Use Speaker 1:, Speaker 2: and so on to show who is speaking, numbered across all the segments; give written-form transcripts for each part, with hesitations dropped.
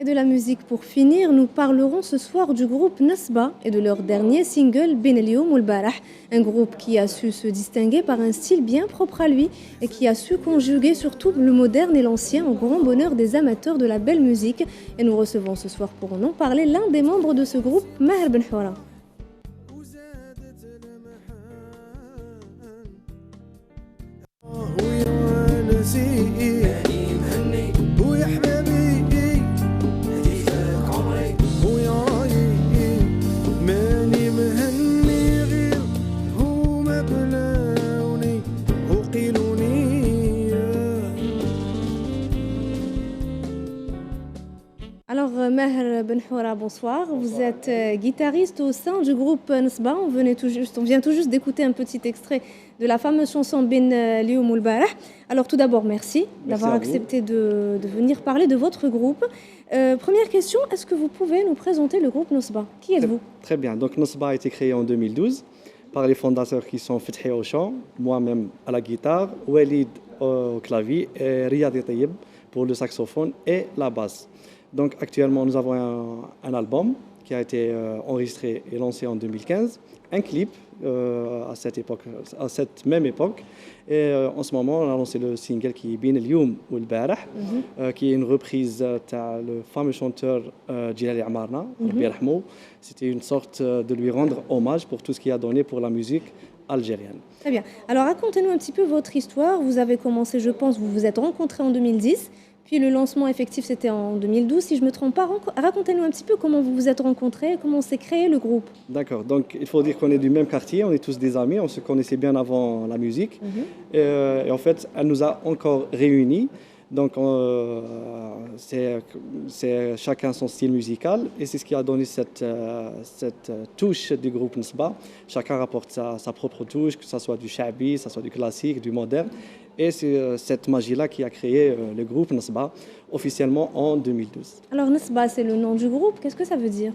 Speaker 1: Et de la musique pour finir, nous parlerons ce soir du groupe Nasba et de leur dernier single Ben El Youm Oul Barah, un groupe qui a su se distinguer par un style bien propre à lui et qui a su conjuguer surtout le moderne et l'ancien au grand bonheur des amateurs de la belle musique. Et nous recevons ce soir pour en parler l'un des membres de ce groupe, Maher Ben Houra. Alors, Maher Ben Houra, bonsoir. Vous êtes guitariste au sein du groupe Nasba. On vient tout juste d'écouter un petit extrait de la fameuse chanson Ben El Youm Oul Barah. Alors, tout d'abord, merci d'avoir accepté de venir parler de votre groupe. Première question, est-ce que vous pouvez nous présenter le groupe Nasba? Qui êtes-vous?
Speaker 2: Très bien. Donc, Nasba a été créé en 2012 par les fondateurs qui sont Fethi au chant, moi-même à la guitare, Walid au clavier et Riyad Tayyib pour le saxophone et la basse. Donc actuellement, nous avons un album qui a été enregistré et lancé en 2015, un clip à cette même époque. Et en ce moment, on a lancé le single qui est Ben El Youm Oul Barah, qui est une reprise le fameux chanteur Djilali Amarna, Rabbi Rahmou. C'était une sorte de lui rendre hommage pour tout ce qu'il a donné pour la musique algérienne.
Speaker 1: Très bien. Alors racontez-nous un petit peu votre histoire. Vous avez commencé, je pense, vous vous êtes rencontrés en 2010. Puis le lancement effectif, c'était en 2012, si je ne me trompe pas. Racontez-nous un petit peu comment vous vous êtes rencontrés, comment s'est créé le groupe.
Speaker 2: D'accord, donc il faut dire qu'on est du même quartier, on est tous des amis, on se connaissait bien avant la musique. Et en fait, elle nous a encore réunis. Donc c'est chacun son style musical et c'est ce qui a donné cette touche du groupe Nasba. Chacun rapporte sa propre touche, que ce soit du shabi, que ce soit du classique, du moderne. Et c'est cette magie-là qui a créé le groupe Nasba officiellement en 2012.
Speaker 1: Alors Nasba, c'est le nom du groupe, qu'est-ce que ça veut dire?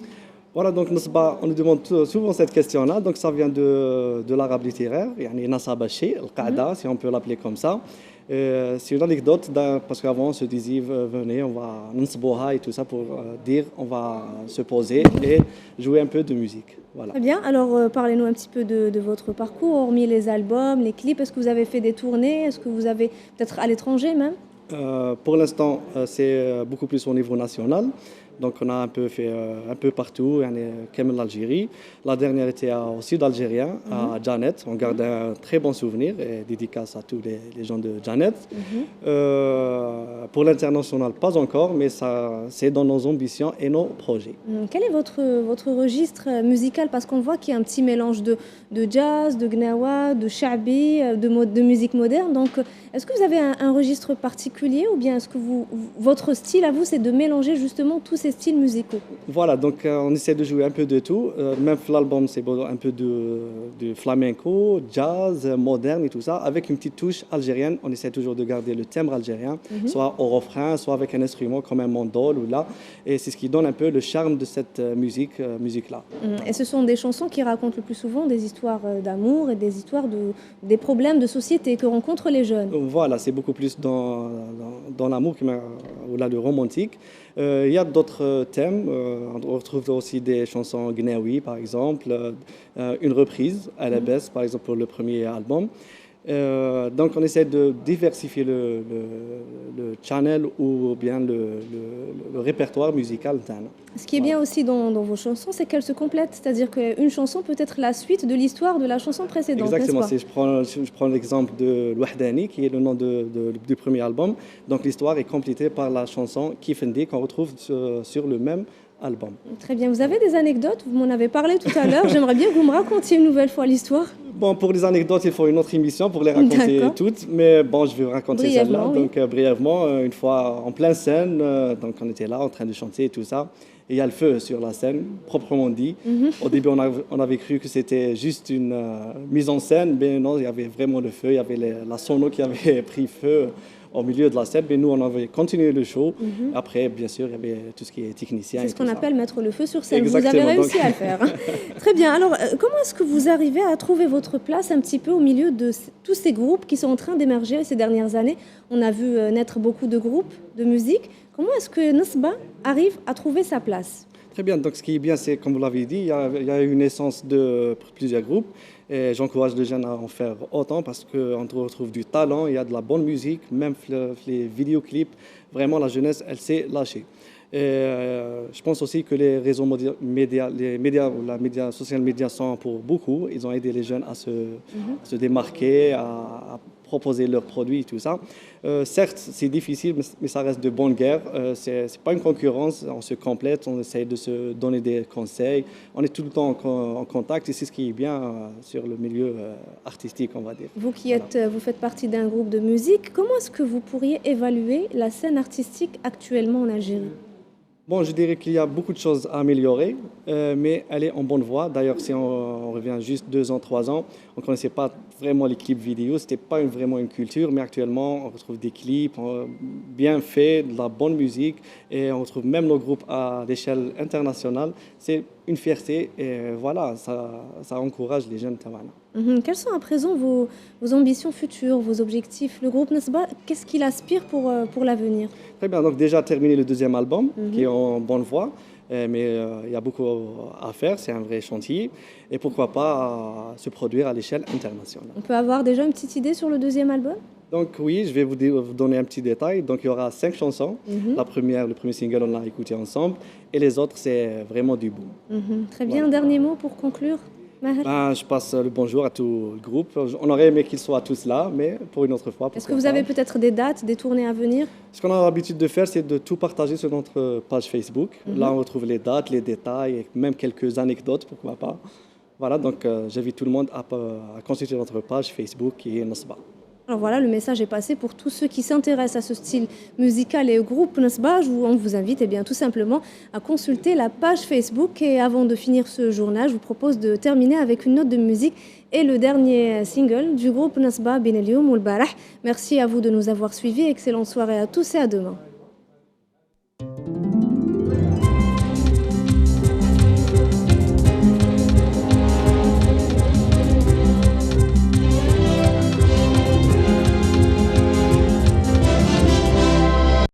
Speaker 2: Voilà, donc Nasba, on nous demande souvent cette question-là. Donc ça vient de l'arabe littéraire, yani Nasaba Shay, al-Qa'da, si on peut l'appeler comme ça. C'est une anecdote parce qu'avant on se disait venez on va Nasboha et tout ça pour dire on va se poser et jouer un peu de musique. Voilà.
Speaker 1: Très bien, alors parlez-nous un petit peu de votre parcours, hormis les albums, les clips. Est-ce que vous avez fait des tournées? Est-ce que vous avez peut-être à l'étranger même?
Speaker 2: Pour l'instant, c'est beaucoup plus au niveau national. Donc, on a un peu fait un peu partout, comme l'Algérie. La dernière était au sud algérien, à Janet. On garde un très bon souvenir et dédicace à tous les gens de Janet. Pour l'international, pas encore, mais c'est dans nos ambitions et nos projets.
Speaker 1: Quel est votre registre musical? Parce qu'on voit qu'il y a un petit mélange de jazz, de gnawa, de shabi, de musique moderne. Donc, est-ce que vous avez un registre particulier ou bien est-ce que votre style à vous, c'est de mélanger justement tous ces styles musicaux?
Speaker 2: Voilà, donc on essaie de jouer un peu de tout. Même l'album, c'est un peu de flamenco, jazz, moderne et tout ça, avec une petite touche algérienne. On essaie toujours de garder le timbre algérien, soit au refrain, soit avec un instrument comme un mandol ou là. Et c'est ce qui donne un peu le charme de cette musique-là.
Speaker 1: Et ce sont des chansons qui racontent le plus souvent des histoires d'amour et des histoires des problèmes de société que rencontrent les jeunes.
Speaker 2: Voilà, c'est beaucoup plus dans l'amour ou là, le romantique. Il y a d'autres thèmes. On retrouve aussi des chansons gnawi, par exemple, une reprise à la baisse, par exemple, pour le premier album. Donc, on essaie de diversifier le channel ou bien le répertoire musical.
Speaker 1: Ce qui est bien aussi dans vos chansons, c'est qu'elles se complètent. C'est-à-dire qu'une chanson peut être la suite de l'histoire de la chanson précédente.
Speaker 2: Exactement. Si je prends l'exemple de L'Wahdani, qui est le nom du premier album. Donc, l'histoire est complétée par la chanson Kifendi, qu'on retrouve sur le même album.
Speaker 1: Très bien. Vous avez des anecdotes? Vous m'en avez parlé tout à l'heure. J'aimerais bien que vous me racontiez une nouvelle fois l'histoire.
Speaker 2: Bon, pour les anecdotes, il faut une autre émission pour les raconter toutes. Mais bon, je vais vous raconter celle-là.
Speaker 1: Oui.
Speaker 2: Donc, brièvement, une fois en pleine scène, donc on était là en train de chanter et tout ça. Et il y a le feu sur la scène, proprement dit. Au début, on avait cru que c'était juste une mise en scène. Mais non, il y avait vraiment le feu. Il y avait la sono qui avait pris feu au milieu de la scène. Mais nous, on avait continué le show. Après, bien sûr, il y avait tout ce qui est technicien.
Speaker 1: C'est ce qu'on appelle mettre le feu sur scène.
Speaker 2: Exactement,
Speaker 1: vous avez réussi à le faire. Très bien. Alors, comment est-ce que vous arrivez à trouver votre place un petit peu au milieu de tous ces groupes qui sont en train d'émerger ces dernières années? On a vu naître beaucoup de groupes de musique. Comment est-ce que Nasba arrive à trouver sa place?
Speaker 2: Très bien, donc ce qui est bien, c'est comme vous l'avez dit, il y a une naissance de plusieurs groupes et j'encourage les jeunes à en faire autant parce qu'on retrouve du talent, il y a de la bonne musique, même les vidéoclips, vraiment la jeunesse, elle s'est lâchée. Et je pense aussi que les réseaux médias, les médias ou la social media sont pour beaucoup. Ils ont aidé les jeunes à se démarquer, à proposer leurs produits et tout ça. Certes, c'est difficile, mais ça reste de bonne guerre. C'est pas une concurrence, on se complète, on essaye de se donner des conseils. On est tout le temps en contact et c'est ce qui est bien sur le milieu artistique, on va dire.
Speaker 1: Vous vous faites partie d'un groupe de musique. Comment est-ce que vous pourriez évaluer la scène artistique actuellement en Algérie?
Speaker 2: Bon, je dirais qu'il y a beaucoup de choses à améliorer, mais elle est en bonne voie. D'ailleurs, si on revient juste 2 ans, 3 ans, on ne connaissait pas vraiment les clips vidéo, ce n'était pas vraiment une culture, mais actuellement, on retrouve des clips bien faits, de la bonne musique, et on retrouve même nos groupes à l'échelle internationale. C'est une fierté, et voilà, ça encourage les jeunes Tawana.
Speaker 1: Quelles sont à présent vos ambitions futures, vos objectifs? Le groupe Nasba, qu'est-ce qu'il aspire pour l'avenir?
Speaker 2: Très bien, donc déjà terminé le deuxième album, qui est en bonne voie. Mais il y a beaucoup à faire, c'est un vrai chantier. Et pourquoi pas se produire à l'échelle internationale.
Speaker 1: On peut avoir déjà une petite idée sur le deuxième album?
Speaker 2: Donc oui, je vais vous donner un petit détail. Donc il y aura 5 chansons. Le premier single, on l'a écouté ensemble. Et les autres, c'est vraiment du boom.
Speaker 1: Très bien, un dernier mot pour conclure, Maher?
Speaker 2: Ben, je passe le bonjour à tout le groupe. On aurait aimé qu'ils soient tous là, mais pour une autre fois.
Speaker 1: Est-ce que vous avez peut-être des dates, des tournées à venir?
Speaker 2: Ce qu'on a l'habitude de faire, c'est de tout partager sur notre page Facebook. Là, on retrouve les dates, les détails, et même quelques anecdotes, pourquoi pas. Voilà, donc j'invite tout le monde à consulter notre page Facebook qui est Nasba.
Speaker 1: Alors voilà, le message est passé pour tous ceux qui s'intéressent à ce style musical et au groupe Nasba. On vous invite tout simplement à consulter la page Facebook. Et avant de finir ce journal, je vous propose de terminer avec une note de musique et le dernier single du groupe Nasba, Ben Elioum ou Al Barah. Merci à vous de nous avoir suivis. Excellente soirée à tous et à demain.